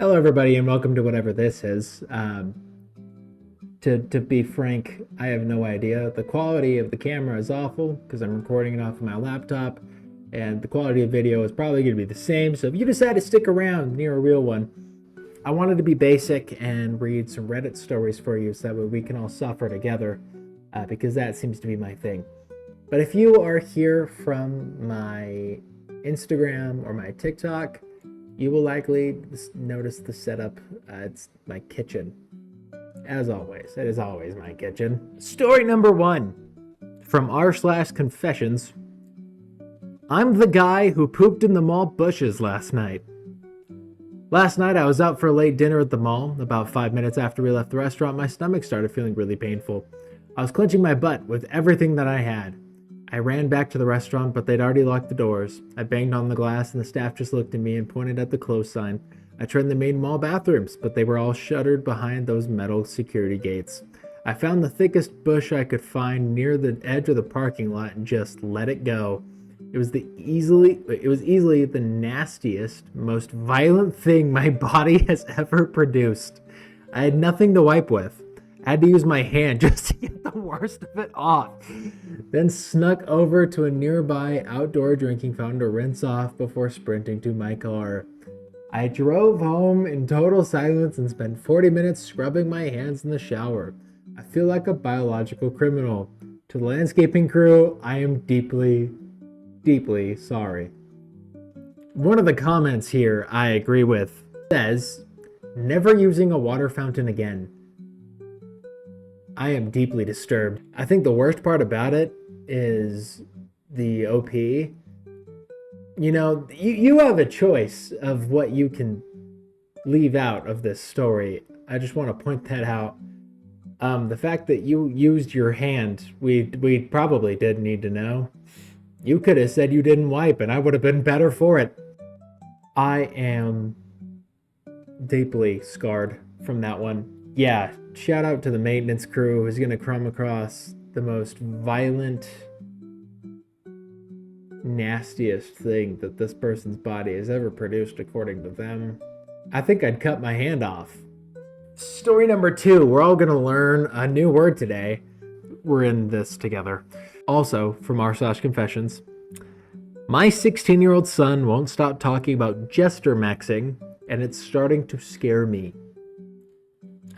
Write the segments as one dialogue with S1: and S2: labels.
S1: Hello, everybody, and welcome to whatever this is. To be frank, I have no idea. The quality of the camera is awful because I'm recording it off of my laptop, and the quality of video is probably going to be the same. So if you decide to stick around near a real one, I wanted to be basic and read some Reddit stories for you so that way we can all suffer together, because that seems to be my thing. But if you are here from my Instagram or my TikTok, you will likely notice the setup. It's my kitchen. As always, it is always my kitchen. Story number 1 from r/confessions. I'm the guy who pooped in the mall bushes last night. Last night I was out for a late dinner at the mall. About 5 minutes after we left the restaurant, my stomach started feeling really painful. I was clenching my butt with everything that I had. I ran back to the restaurant, but they'd already locked the doors. I banged on the glass, and the staff just looked at me and pointed at the close sign. I tried the main mall bathrooms, but they were all shuttered behind those metal security gates. I found the thickest bush I could find near the edge of the parking lot and just let it go. It was easily the nastiest, most violent thing my body has ever produced. I had nothing to wipe with. I had to use my hand just to get the worst of it off. Then snuck over to a nearby outdoor drinking fountain to rinse off before sprinting to my car. I drove home in total silence and spent 40 minutes scrubbing my hands in the shower. I feel like a biological criminal. To the landscaping crew, I am deeply, deeply sorry. One of the comments here I agree with says, never using a water fountain again. I am deeply disturbed. I think the worst part about it is the OP. You know, you have a choice of what you can leave out of this story. I just want to point that out. The fact that you used your hand, we probably did need to know. You could have said you didn't wipe, and I would have been better for it. I am deeply scarred from that one. Yeah, shout out to the maintenance crew who's going to come across the most violent, nastiest thing that this person's body has ever produced, according to them. I think I'd cut my hand off. Story number 2. We're all going to learn a new word today. We're in this together. Also, from r/confessions. My 16-year-old son won't stop talking about jester maxing, and it's starting to scare me.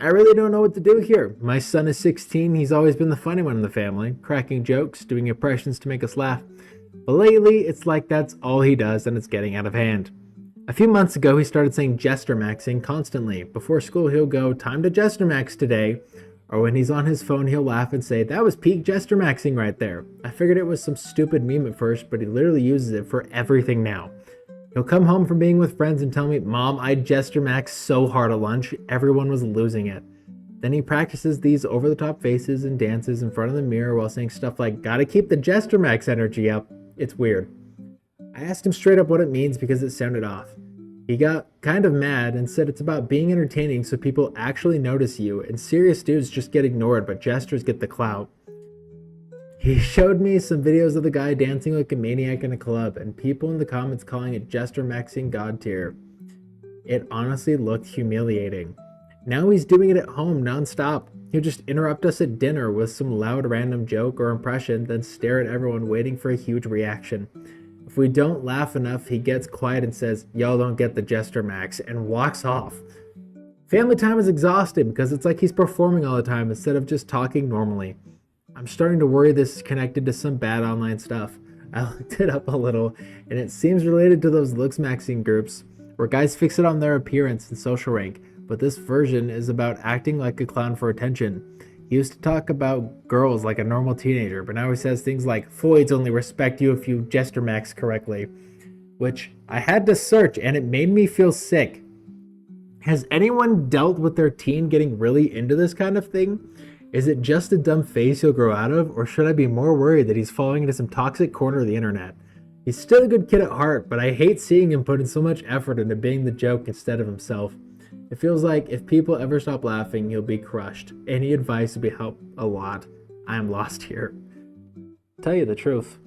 S1: I really don't know what to do here. My son is 16. He's always been the funny one in the family, cracking jokes, doing impressions to make us laugh. But lately, it's like that's all he does, and it's getting out of hand. A few months ago, he started saying jester maxing constantly. Before school, he'll go, time to jester max today. Or when he's on his phone, he'll laugh and say, that was peak jester maxing right there. I figured it was some stupid meme at first, but he literally uses it for everything now. He'll come home from being with friends and tell me, Mom, I jester maxed so hard at lunch, everyone was losing it. Then he practices these over-the-top faces and dances in front of the mirror while saying stuff like, gotta keep the jester max energy up. It's weird. I asked him straight up what it means because it sounded off. He got kind of mad and said it's about being entertaining so people actually notice you, and serious dudes just get ignored, but jesters get the clout. He showed me some videos of the guy dancing like a maniac in a club, and people in the comments calling it jester maxing god tier. It honestly looked humiliating. Now he's doing it at home nonstop. He'll just interrupt us at dinner with some loud random joke or impression, then stare at everyone waiting for a huge reaction. If we don't laugh enough, he gets quiet and says, y'all don't get the jester max, and walks off. Family time is exhausting because it's like he's performing all the time instead of just talking normally. I'm starting to worry this is connected to some bad online stuff. I looked it up a little, and it seems related to those looks maxing groups, where guys fix it on their appearance and social rank, but this version is about acting like a clown for attention. He used to talk about girls like a normal teenager, but now he says things like, Foids only respect you if you jester max correctly, which I had to search, and it made me feel sick. Has anyone dealt with their teen getting really into this kind of thing? Is it just a dumb phase he'll grow out of, or should I be more worried that he's falling into some toxic corner of the internet? He's still a good kid at heart, but I hate seeing him put in so much effort into being the joke instead of himself. It feels like if people ever stop laughing, he'll be crushed. Any advice would help a lot. I am lost here. Tell you the truth.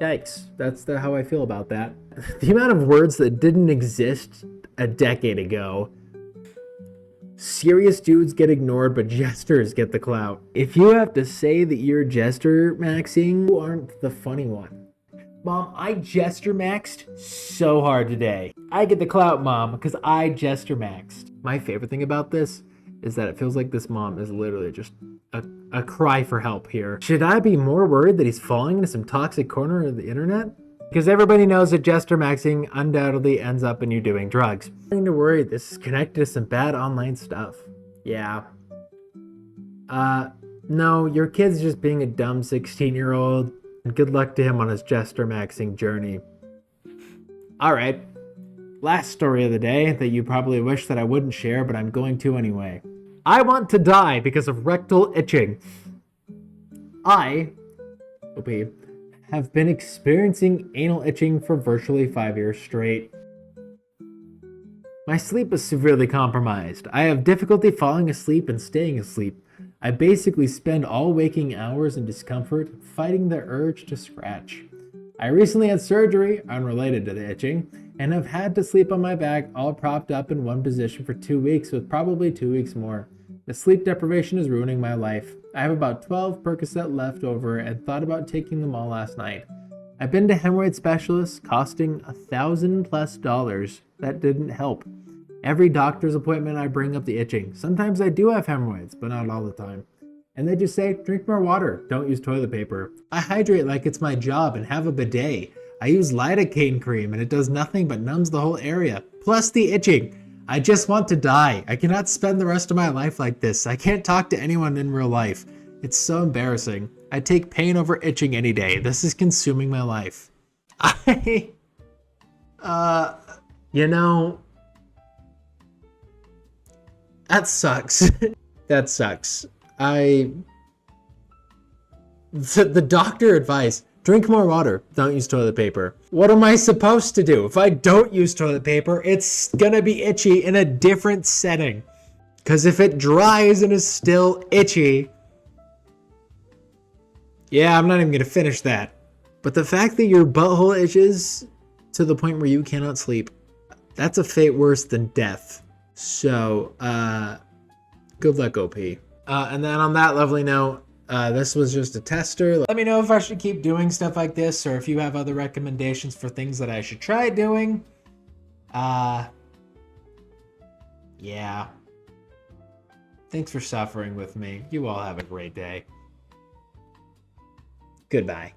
S1: Yikes. That's how I feel about that. The amount of words that didn't exist a decade ago. Serious dudes get ignored, but jesters get the clout. If you have to say that you're jester maxing, you aren't the funny one. Mom, I jester maxed so hard today. I get the clout, Mom, because I jester maxed. My favorite thing about this is that it feels like this mom is literally just a cry for help here. Should I be more worried that he's falling into some toxic corner of the internet? Because everybody knows that jester maxing undoubtedly ends up in you doing drugs. Nothing to worry, this is connected to some bad online stuff. Yeah. No, your kid's just being a dumb 16-year-old, and good luck to him on his jester maxing journey. Alright, last story of the day that you probably wish that I wouldn't share, but I'm going to anyway. I want to die because of rectal itching. I have been experiencing anal itching for virtually 5 years straight. My sleep is severely compromised. I have difficulty falling asleep and staying asleep. I basically spend all waking hours in discomfort, fighting the urge to scratch. I recently had surgery, unrelated to the itching, and have had to sleep on my back all propped up in one position for 2 weeks, with probably 2 weeks more. The sleep deprivation is ruining my life. I have about 12 Percocet left over and thought about taking them all last night. I've been to hemorrhoid specialists costing $1,000+. That didn't help. Every doctor's appointment I bring up the itching. Sometimes I do have hemorrhoids, but not all the time. And they just say, drink more water, don't use toilet paper. I hydrate like it's my job and have a bidet. I use lidocaine cream and it does nothing but numbs the whole area. Plus the itching. I just want to die. I cannot spend the rest of my life like this. I can't talk to anyone in real life. It's so embarrassing. I take pain over itching any day. This is consuming my life. That sucks. That sucks. The doctor advice, drink more water, don't use toilet paper. What am I supposed to do? If I don't use toilet paper, it's gonna be itchy in a different setting. Because if it dries and is still itchy, yeah, I'm not even gonna finish that. But the fact that your butthole itches to the point where you cannot sleep, that's a fate worse than death. So, good luck, OP. And then on that lovely note, this was just a tester. Let me know if I should keep doing stuff like this, or if you have other recommendations for things that I should try doing. Yeah. Thanks for suffering with me. You all have a great day. Goodbye.